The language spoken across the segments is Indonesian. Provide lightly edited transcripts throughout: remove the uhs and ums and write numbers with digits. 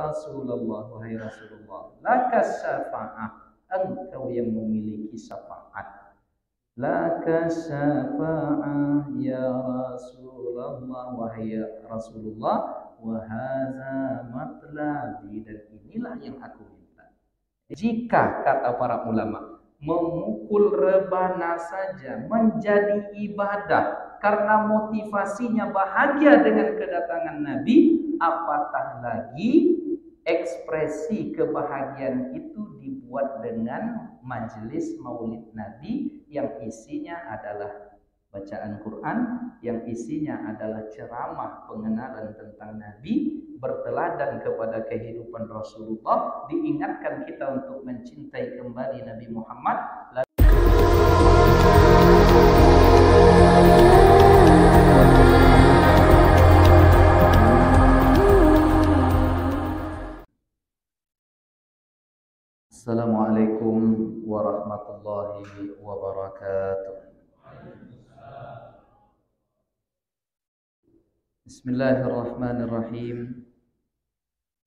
Rasulullah, wahai Rasulullah, lakas syafa'ah, engkau yang memiliki syafaat. Lakas syafa'ah ya Rasulullah, wahai Rasulullah, wa hadza matlabi, dan inilah yang aku minta. Jika kata para ulama memukul rebana saja menjadi ibadah karena motivasinya bahagia dengan kedatangan Nabi, apatah lagi ekspresi kebahagiaan itu dibuat dengan majelis maulid Nabi yang isinya adalah bacaan Quran, yang isinya adalah ceramah pengenalan tentang Nabi, berteladan kepada kehidupan Rasulullah, diingatkan kita untuk mencintai kembali Nabi Muhammad. Assalamualaikum warahmatullahi wabarakatuh. Bismillahirrahmanirrahim.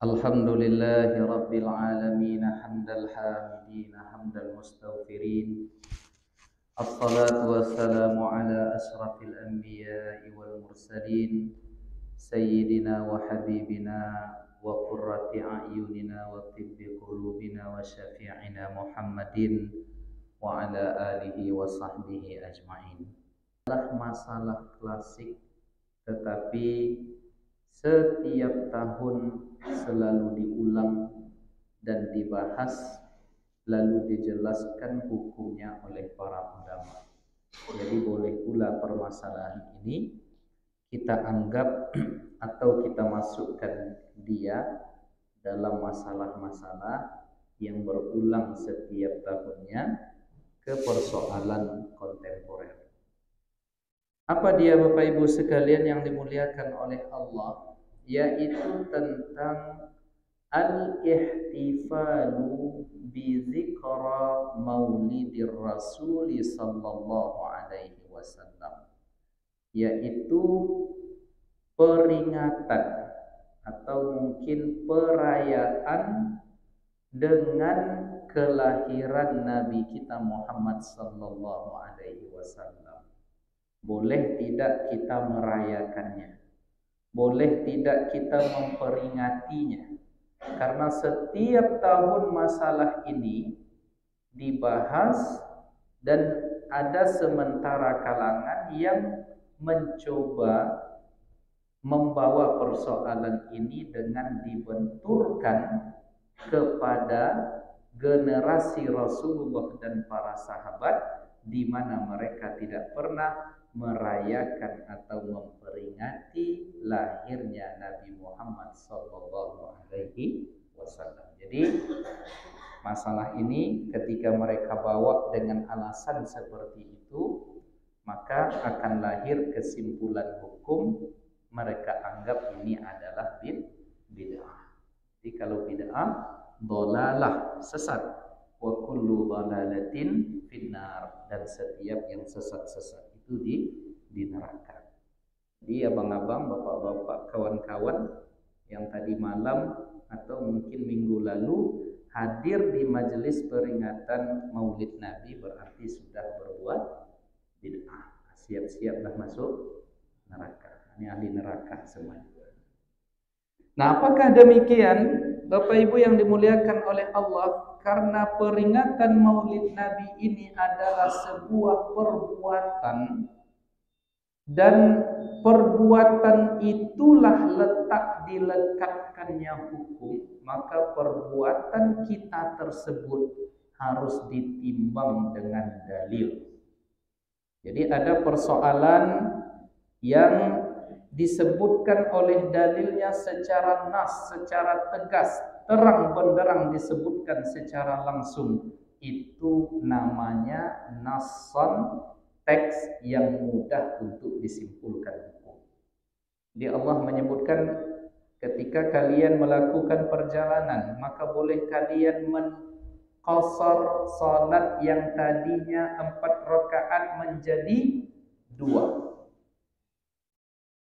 Alhamdulillahi rabbil alamin, hamdal hamidin, hamdal mustaghfirin. Assalatu wassalamu ala asrafil anbiya'i wal mursalin, sayyidina wa habibina wa qurrati a'yunina wa tibbi qulubina wa syafi'ina Muhammadin wa ala alihi wa sahbihi ajma'in. Masalah klasik, tetapi setiap tahun selalu diulang dan dibahas, lalu dijelaskan hukumnya oleh para ulama. Jadi boleh pula permasalahan ini kita anggap atau kita masukkan dia dalam masalah-masalah yang berulang setiap tahunnya ke persoalan kontemporer. Apa dia Bapak Ibu sekalian yang dimuliakan oleh Allah? Yaitu tentang al-ihtifalu bi dzikra maulidir Rasul sallallahu alaihi wasallam, yaitu peringatan atau mungkin perayaan dengan kelahiran Nabi kita Muhammad sallallahu alaihi wasallam. Boleh tidak kita merayakannya? Boleh tidak kita memperingatinya? Karena setiap tahun masalah ini dibahas dan ada sementara kalangan yang mencoba membawa persoalan ini dengan dibenturkan kepada generasi Rasulullah dan para sahabat, di mana mereka tidak pernah merayakan atau memperingati lahirnya Nabi Muhammad sallallahu alaihi wasallam. Jadi masalah ini ketika mereka bawa dengan alasan seperti itu, maka akan lahir kesimpulan hukum, mereka anggap ini adalah bid'ah. Jadi kalau bid'ah, dhalalah, sesat, wa kullu dhalalatin finnar, dan setiap yang sesat-sesat itu di neraka. Jadi abang-abang, bapak-bapak, kawan-kawan yang tadi malam atau mungkin minggu lalu hadir di majelis peringatan Maulid Nabi berarti sudah berbuat bid'ah. Siap-siaplah masuk neraka. Ini ahli neraka semuanya. Nah, apakah demikian Bapak Ibu yang dimuliakan oleh Allah? Karena peringatan Maulid Nabi ini adalah sebuah perbuatan, dan perbuatan itulah letak dilekatkannya hukum, maka perbuatan kita tersebut harus ditimbang dengan dalil. Jadi ada persoalan yang disebutkan oleh dalilnya secara nas, secara tegas, terang benderang disebutkan secara langsung, itu namanya nasson, teks yang mudah untuk disimpulkan hukum. Jadi Allah menyebutkan ketika kalian melakukan perjalanan, maka boleh kalian mengqasar salat yang tadinya 4 rakaat menjadi 2.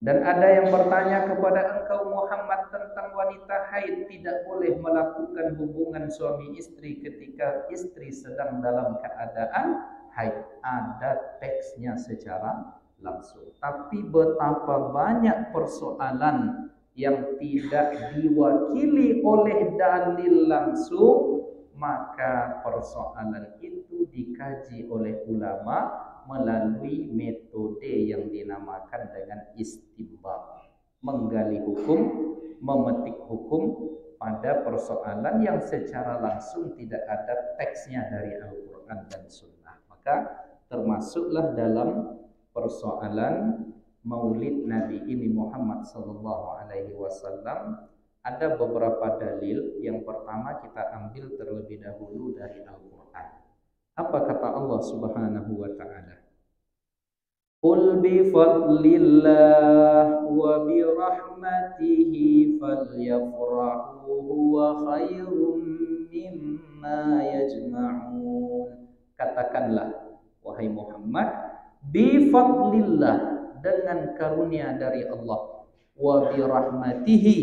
Dan ada yang bertanya kepada engkau Muhammad tentang wanita haid, tidak boleh melakukan hubungan suami istri ketika istri sedang dalam keadaan haid. Ada teksnya secara langsung. Tapi betapa banyak persoalan yang tidak diwakili oleh dalil langsung, maka persoalan itu dikaji oleh ulama melalui metode yang dinamakan dengan istinbat, menggali hukum, memetik hukum pada persoalan yang secara langsung tidak ada teksnya dari Al-Quran dan Sunnah. Maka termasuklah dalam persoalan Maulid Nabi ini Muhammad sallallahu alaihi wasallam ada beberapa dalil. Yang pertama kita ambil terlebih dahulu dari Al-Quran. Apa kata Allah Subhanahu wa taala? Qul bi fadlillah wa bi rahmatihi falyafrahu huwa khairum mimma yajma'un. Katakanlah wahai Muhammad, bi fadlillah, dengan karunia dari Allah, wa bi rahmatihi,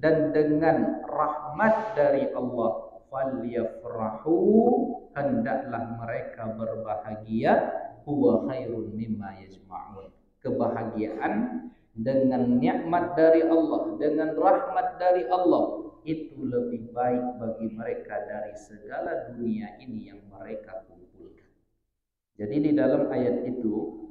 dan dengan rahmat dari Allah, falyafrahu, hendaklah mereka berbahagia, huwa khairun mimma yajma'un. Kebahagiaan dengan nikmat dari Allah, dengan rahmat dari Allah, itu lebih baik bagi mereka dari segala dunia ini yang mereka kumpulkan. Jadi di dalam ayat itu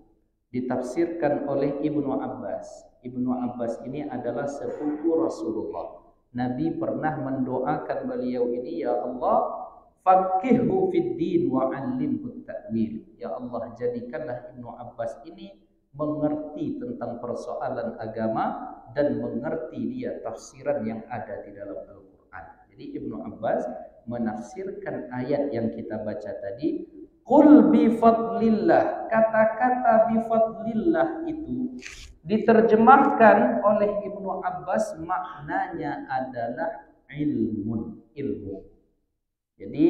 ditafsirkan oleh Ibnu Abbas. Ibnu Abbas ini adalah sepupu Rasulullah. Nabi pernah mendoakan beliau ini, ya Allah, faqihhu fid din wa 'allimhu ta'wil. Ya Allah, jadikanlah Ibnu Abbas ini mengerti tentang persoalan agama dan mengerti dia tafsiran yang ada di dalam Al-Qur'an. Jadi Ibnu Abbas menafsirkan ayat yang kita baca tadi, qul bi fadlillah. Kata-kata bi fadlillah itu diterjemahkan oleh Ibnu Abbas, maknanya adalah ilmu. Jadi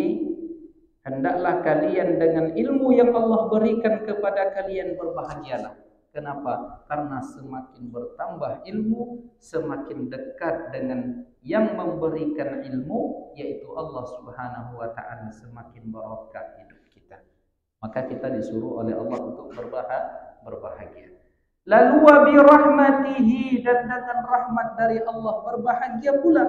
hendaklah kalian dengan ilmu yang Allah berikan kepada kalian berbahagialah. Kenapa? Karena semakin bertambah ilmu, semakin dekat dengan yang memberikan ilmu, yaitu Allah Subhanahu wa taala, semakin barokah hidup kita. Maka kita disuruh oleh Allah untuk berbahagia. Lalu wa bi rahmatihi, dan dengan rahmat dari Allah berbahagia pula.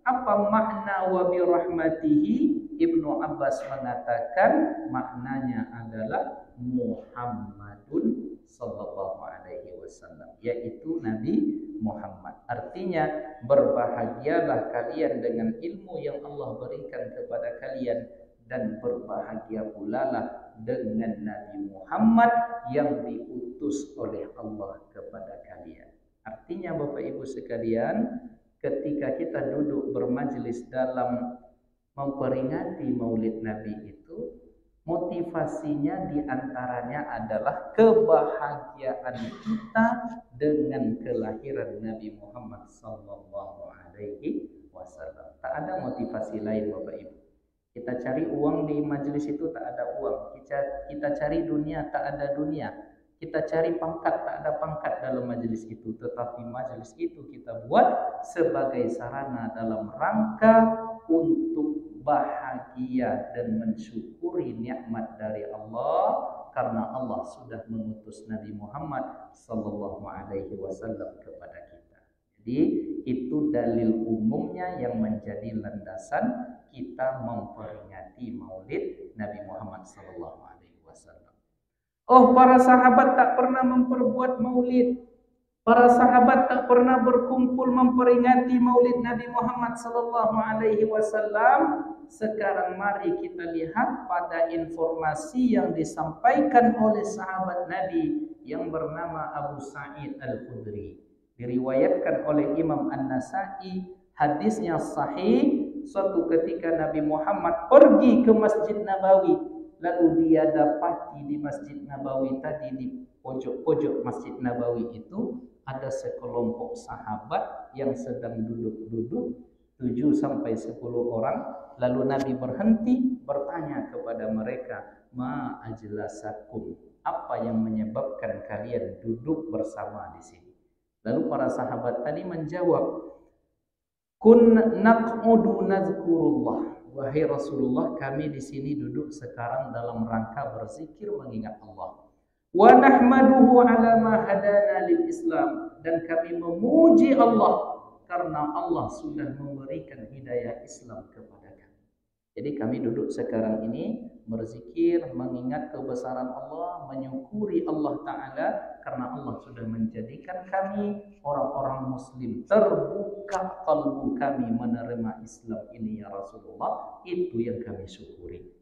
Apa makna wa bi rahmatihi? Ibnu Abbas mengatakan maknanya adalah Muhammadun sallallahu alaihi wasallam, yaitu Nabi Muhammad. Artinya berbahagialah kalian dengan ilmu yang Allah berikan kepada kalian, dan berbahagia pula lah dengan Nabi Muhammad yang diutus oleh Allah kepada kalian. Artinya Bapak Ibu sekalian, ketika kita duduk bermajlis dalam memperingati Maulid Nabi itu, motivasinya diantaranya adalah kebahagiaan kita dengan kelahiran Nabi Muhammad sallallahu alaihi wasallam. Tak ada motivasi lain Bapak Ibu. Kita cari uang di majelis itu, tak ada uang. Kita cari dunia, tak ada dunia. Kita cari pangkat, tak ada pangkat dalam majelis itu. Tetapi majelis itu kita buat sebagai sarana dalam rangka untuk bahagia dan mensyukuri nikmat dari Allah, karena Allah sudah mengutus Nabi Muhammad sallallahu alaihi wasallam kepada kita. Jadi itu dalil umumnya yang menjadi landasan kita memperingati Maulid Nabi Muhammad sallallahu alaihi wasallam. Oh, para sahabat tak pernah memperbuat maulid. Para sahabat tak pernah berkumpul memperingati Maulid Nabi Muhammad sallallahu alaihi wasallam. Sekarang mari kita lihat pada informasi yang disampaikan oleh sahabat Nabi yang bernama Abu Sa'id Al-Khudri. Diriwayatkan oleh Imam An-Nasa'i, hadisnya sahih. Suatu ketika Nabi Muhammad pergi ke Masjid Nabawi, lalu dia dapati di Masjid Nabawi tadi, di pojok-pojok Masjid Nabawi itu ada sekelompok sahabat yang sedang duduk-duduk, 7-10 orang. Lalu Nabi berhenti bertanya kepada mereka, ma ajlasakum, apa yang menyebabkan kalian duduk bersama di sini? Lalu para sahabat tadi menjawab, kun naq'udu nazkurullah. Wahai Rasulullah, kami di sini duduk sekarang dalam rangka berzikir mengingat Allah. Wa nahmaduhu ala ma hadana lil Islam, dan kami memuji Allah karena Allah sudah memberikan hidayah Islam kepada kami. Jadi kami duduk sekarang ini berzikir, mengingat kebesaran Allah, menyukuri Allah Ta'ala karena Allah sudah menjadikan kami orang-orang muslim. Terbuka kalbu kami menerima Islam ini ya Rasulullah. Itu yang kami syukuri.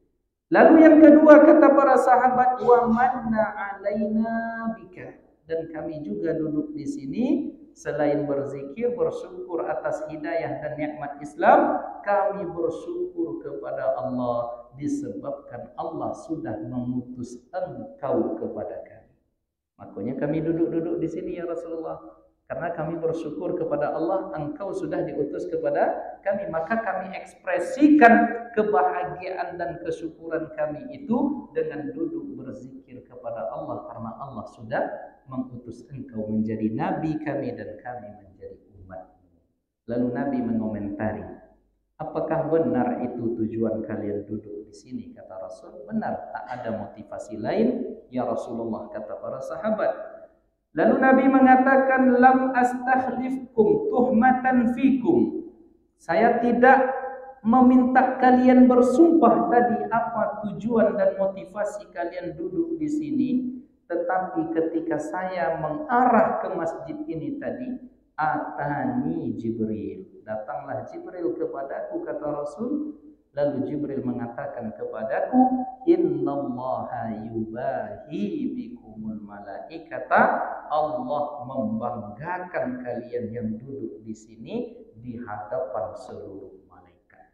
Lalu yang kedua kata para sahabat, wa manna alaina bika, dan kami juga duduk di sini selain berzikir, bersyukur atas hidayah dan nikmat Islam, kami bersyukur kepada Allah disebabkan Allah sudah mengutus engkau kepada kami. Makanya kami duduk-duduk di sini ya Rasulullah, karena kami bersyukur kepada Allah, engkau sudah diutus kepada kami, maka kami ekspresikan kebahagiaan dan kesyukuran kami itu dengan duduk berzikir kepada Allah karena Allah sudah mengutus engkau menjadi nabi kami dan kami menjadi umat. Lalu Nabi mengomentari, apakah benar itu tujuan kalian duduk di sini? Kata Rasul, benar, tak ada motivasi lain ya Rasulullah, kata para sahabat. Lalu Nabi mengatakan, lam astakhlifkum tuhmatan fikum. Saya tidak meminta kalian bersumpah tadi apa tujuan dan motivasi kalian duduk di sini, tetapi ketika saya mengarah ke masjid ini tadi, atani Jibril, datanglah Jibril kepadaku, kata Rasul. Lalu Jibril mengatakan kepadaku, innallaha yubahi bikumul malaikata, Allah membanggakan kalian yang duduk di sini di hadapan seluruh malaikat.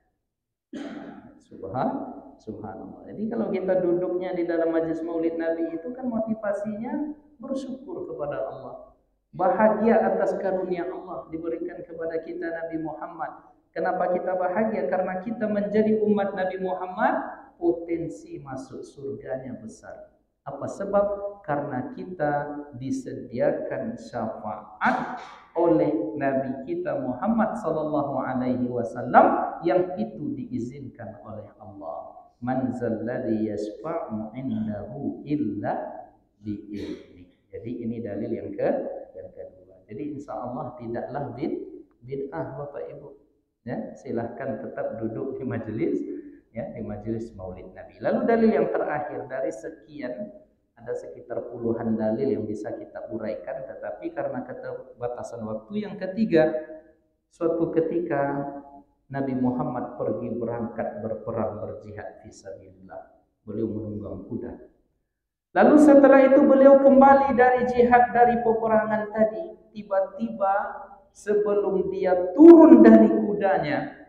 Subhanallah. Jadi kalau kita duduknya di dalam majlis Maulid Nabi itu kan motivasinya bersyukur kepada Allah. Bahagia atas karunia Allah diberikan kepada kita Nabi Muhammad. Kenapa kita bahagia? Karena kita menjadi umat Nabi Muhammad, potensi masuk surganya besar. Apa sebab? Karena kita disediakan syafaat oleh Nabi kita Muhammad sallallahu alaihi wasallam yang itu diizinkan oleh Allah. Man zalladzi yashfa'u 'indahu illa bi'idznih. Jadi ini dalil yang kedua. Jadi insyaallah tidaklah bid'ah Bapak Ibu. Ya, silahkan tetap duduk di majelis, ya, di majelis Maulid Nabi. Lalu dalil yang terakhir dari sekian, ada sekitar puluhan dalil yang bisa kita uraikan, tetapi karena keterbatasan waktu, yang ketiga, suatu ketika Nabi Muhammad pergi berangkat berperang berjihad fisabilillah. Beliau menunggang kuda. Lalu setelah itu beliau kembali dari jihad, dari peperangan tadi, tiba-tiba sebelum dia turun dari kudanya,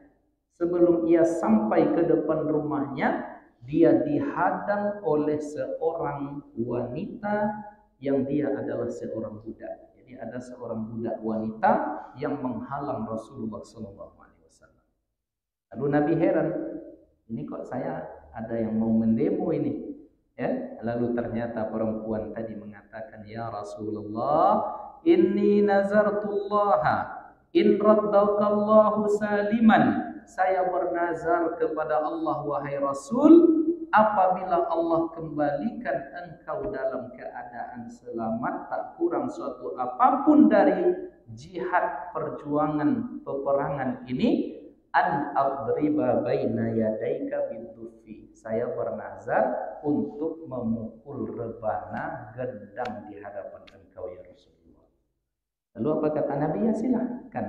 sebelum ia sampai ke depan rumahnya, dia dihadang oleh seorang wanita yang dia adalah seorang budak. Jadi ada seorang budak wanita yang menghalang Rasulullah SAW. Lalu Nabi heran, ini kok saya ada yang mau mendemo ini? Ya, lalu ternyata perempuan tadi mengatakan, ya Rasulullah, inni nazartullaha in raddakallahu saliman. Saya bernazar kepada Allah, wahai Rasul, apabila Allah kembalikan engkau dalam keadaan selamat, tak kurang suatu apapun dari jihad perjuangan peperangan ini, an adriba baina yadaika bidufi. Saya bernazar untuk memukul rebana gendang di hadapan engkau ya Rasulullah. Lalu apa kata Nabi? Ya silahkan,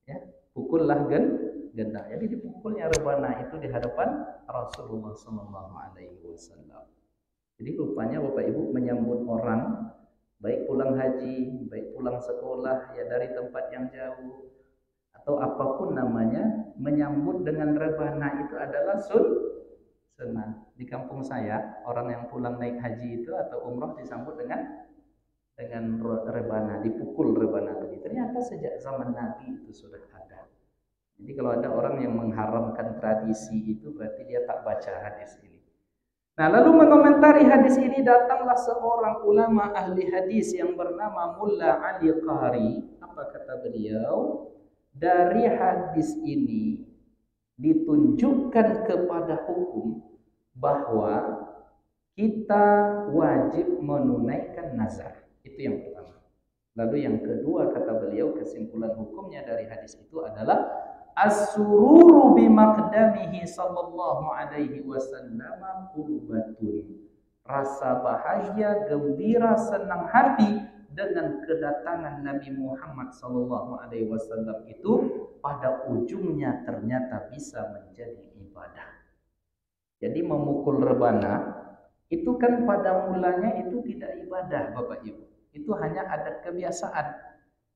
ya, pukullah gendang. Jadi dipukulnya rebana itu di hadapan Rasulullah SAW. Jadi rupanya Bapak Ibu menyambut orang, baik pulang haji, baik pulang sekolah, ya dari tempat yang jauh, atau apapun namanya, menyambut dengan rebana itu adalah sunnah. Di kampung saya, orang yang pulang naik haji itu atau umroh disambut dengan rebana, dipukul rebana tadi. Ternyata sejak zaman Nabi itu sudah ada. Jadi kalau ada orang yang mengharamkan tradisi itu, berarti dia tak baca hadis ini. Nah, lalu mengomentari hadis ini datanglah seorang ulama ahli hadis yang bernama Mulla Ali Qari. Apa kata beliau? Dari hadis ini ditunjukkan kepada hukum bahwa kita wajib menunaikan nazar. Itu yang pertama. Lalu yang kedua kata beliau, kesimpulan hukumnya dari hadis itu adalah as-sururu bimaqdamihi sallallahu alaihi wasallam qurbatun. Rasa bahagia, gembira, senang hati dengan kedatangan Nabi Muhammad sallallahu alaihi wasallam itu pada ujungnya ternyata bisa menjadi ibadah. Jadi memukul rebana itu kan pada mulanya itu tidak ibadah, Bapak Ibu. Itu hanya adat kebiasaan.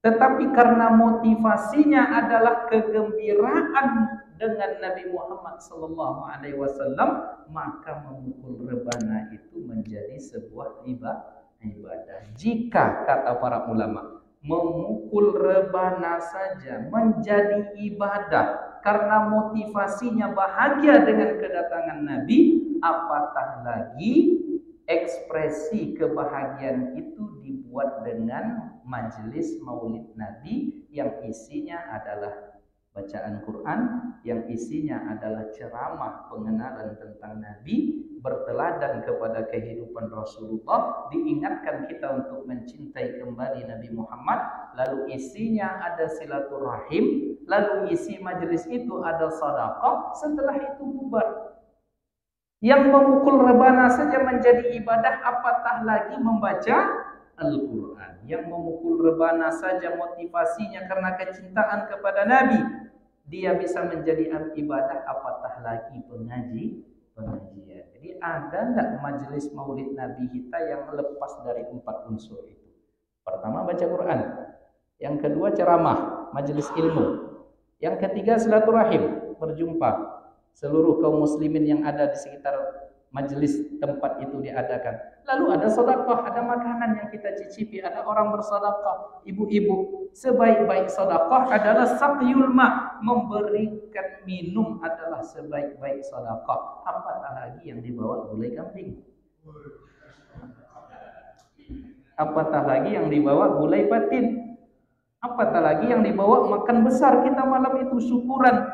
Tetapi karena motivasinya adalah kegembiraan dengan Nabi Muhammad sallallahu alaihi wasallam, maka memukul rebana itu menjadi sebuah ibadah. Jika kata para ulama, memukul rebana saja menjadi ibadah karena motivasinya bahagia dengan kedatangan Nabi, apatah lagi ekspresi kebahagiaan itu dibuat dengan majelis maulid Nabi yang isinya adalah bacaan Quran, yang isinya adalah ceramah pengenalan tentang Nabi, berteladan kepada kehidupan Rasulullah, diingatkan kita untuk mencintai kembali Nabi Muhammad, lalu isinya ada silaturahim, lalu isi majelis itu ada sedekah, setelah itu bubar. Yang memukul rebana saja menjadi ibadah, apatah lagi membaca Al-Quran. Yang memukul rebana saja motivasinya karena kecintaan kepada Nabi, dia bisa menjadi ibadah, apatah lagi pengajian. Jadi ada enggak majelis maulid Nabi kita yang lepas dari 4 unsur itu? Pertama baca Quran, yang kedua ceramah, majelis ilmu, yang ketiga silaturahim, berjumpa seluruh kaum muslimin yang ada di sekitar majelis tempat itu diadakan. Lalu ada sedekah, ada makanan yang kita cicipi, ada orang bersedekah. Ibu-ibu, sebaik-baik sedekah adalah saqyul ma, memberikan minum adalah sebaik-baik sedekah. Apatah lagi yang dibawa gulai kambing. Apatah lagi yang dibawa gulai patin. Apatah lagi yang dibawa makan besar kita malam itu, syukuran.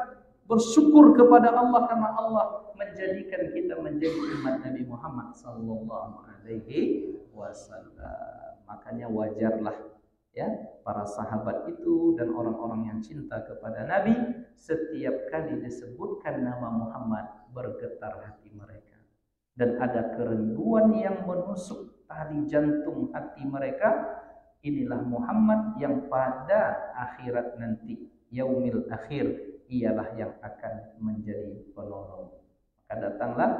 Bersyukur kepada Allah karena Allah menjadikan kita menjadi umat Nabi Muhammad sallallahu alaihi wasallam. Makanya wajarlah ya para sahabat itu dan orang-orang yang cinta kepada Nabi, setiap kali disebutkan nama Muhammad bergetar hati mereka dan ada kerinduan yang menusuk tali jantung hati mereka. Inilah Muhammad yang pada akhirat nanti, yaumil akhir, ialah yang akan menjadi penolong. Maka datanglah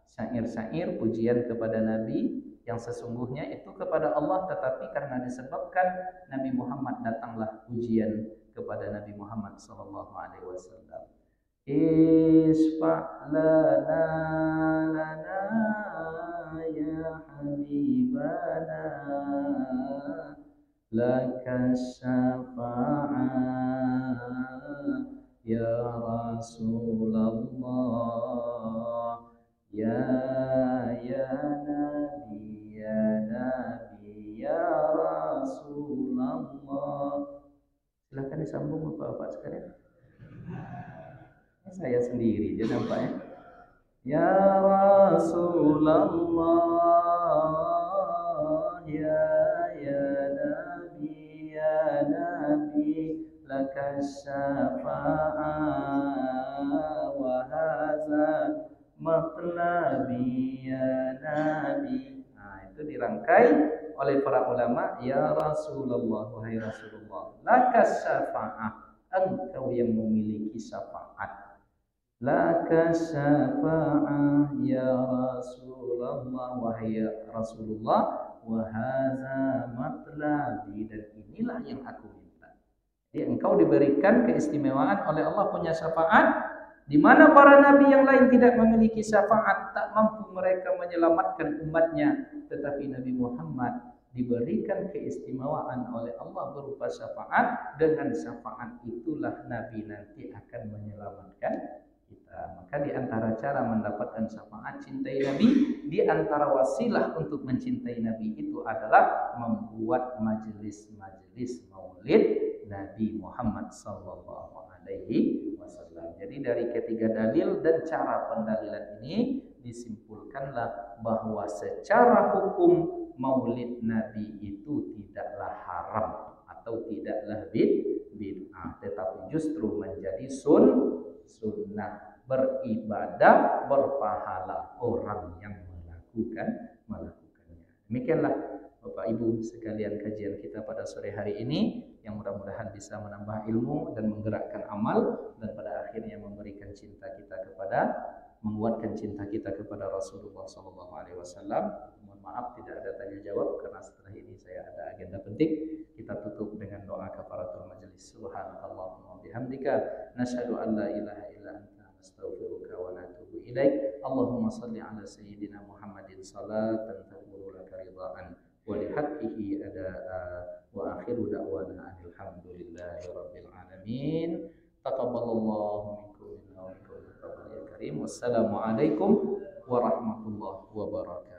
syair-syair pujian kepada Nabi yang sesungguhnya itu kepada Allah, tetapi karena disebabkan Nabi Muhammad datanglah pujian kepada Nabi Muhammad sallallahu alaihi wasallam. Isfa' lana ya habibana laka syafa'ah ya Rasulullah, ya Nabi, ya Rasulullah. Silakan disambung Bapak sekalian. Saya sendiri dia nampaknya. Ya Rasulullah, ya Nabi, laka syafa'ah wa hadza matlabi ya Nabi. Nah, itu dirangkai oleh para ulama, ya Rasulullah, wahai Rasulullah, laka syafa'ah, engkau yang memiliki syafaat. Laka syafa'ah ya Rasulullah, wahai Rasulullah, wa hadza matlabi, dan inilah yang aku minta. Jadi engkau diberikan keistimewaan oleh Allah punya syafaat, di mana para nabi yang lain tidak memiliki syafaat, tak mampu mereka menyelamatkan umatnya, tetapi Nabi Muhammad diberikan keistimewaan oleh Allah berupa syafaat. Dengan syafaat itulah Nabi nanti akan menyelamatkan kita. Maka Maka di antara cara mendapatkan syafaat cintai Nabi, di antara wasilah untuk mencintai Nabi itu adalah membuat majelis-majelis maulid Nabi Muhammad sallallahu alaihi wasallam. Jadi dari ketiga dalil dan cara pendalilan ini disimpulkanlah bahwa secara hukum maulid Nabi itu tidaklah haram atau tidaklah bid'ah, tetapi justru menjadi sunnah, beribadah, berpahala orang yang melakukannya. Demikianlah Bapak Ibu sekalian kajian kita pada sore hari ini, yang mudah-mudahan bisa menambah ilmu dan menggerakkan amal, dan pada akhirnya menguatkan cinta kita kepada Rasulullah SAW. Mohon maaf tidak ada tanya jawab karena setelah ini saya ada agenda penting. Kita tutup dengan doa kafaratul majelis. Subhanakallahumma bihamdika nasyhadu an la ilaha illa anta nastaghfiruka wa natubu ilaik. Allahumma shalli ala sayyidina Muhammadin salatan taghfiru laka ridaan wa li haqqihi ada'a wa akhiru da'wana alhamdulillahi rabbil alamin. Taqabbalallahu minkum wa minkum ya karim. Wassalamualaikum warahmatullahi wabarakatuh.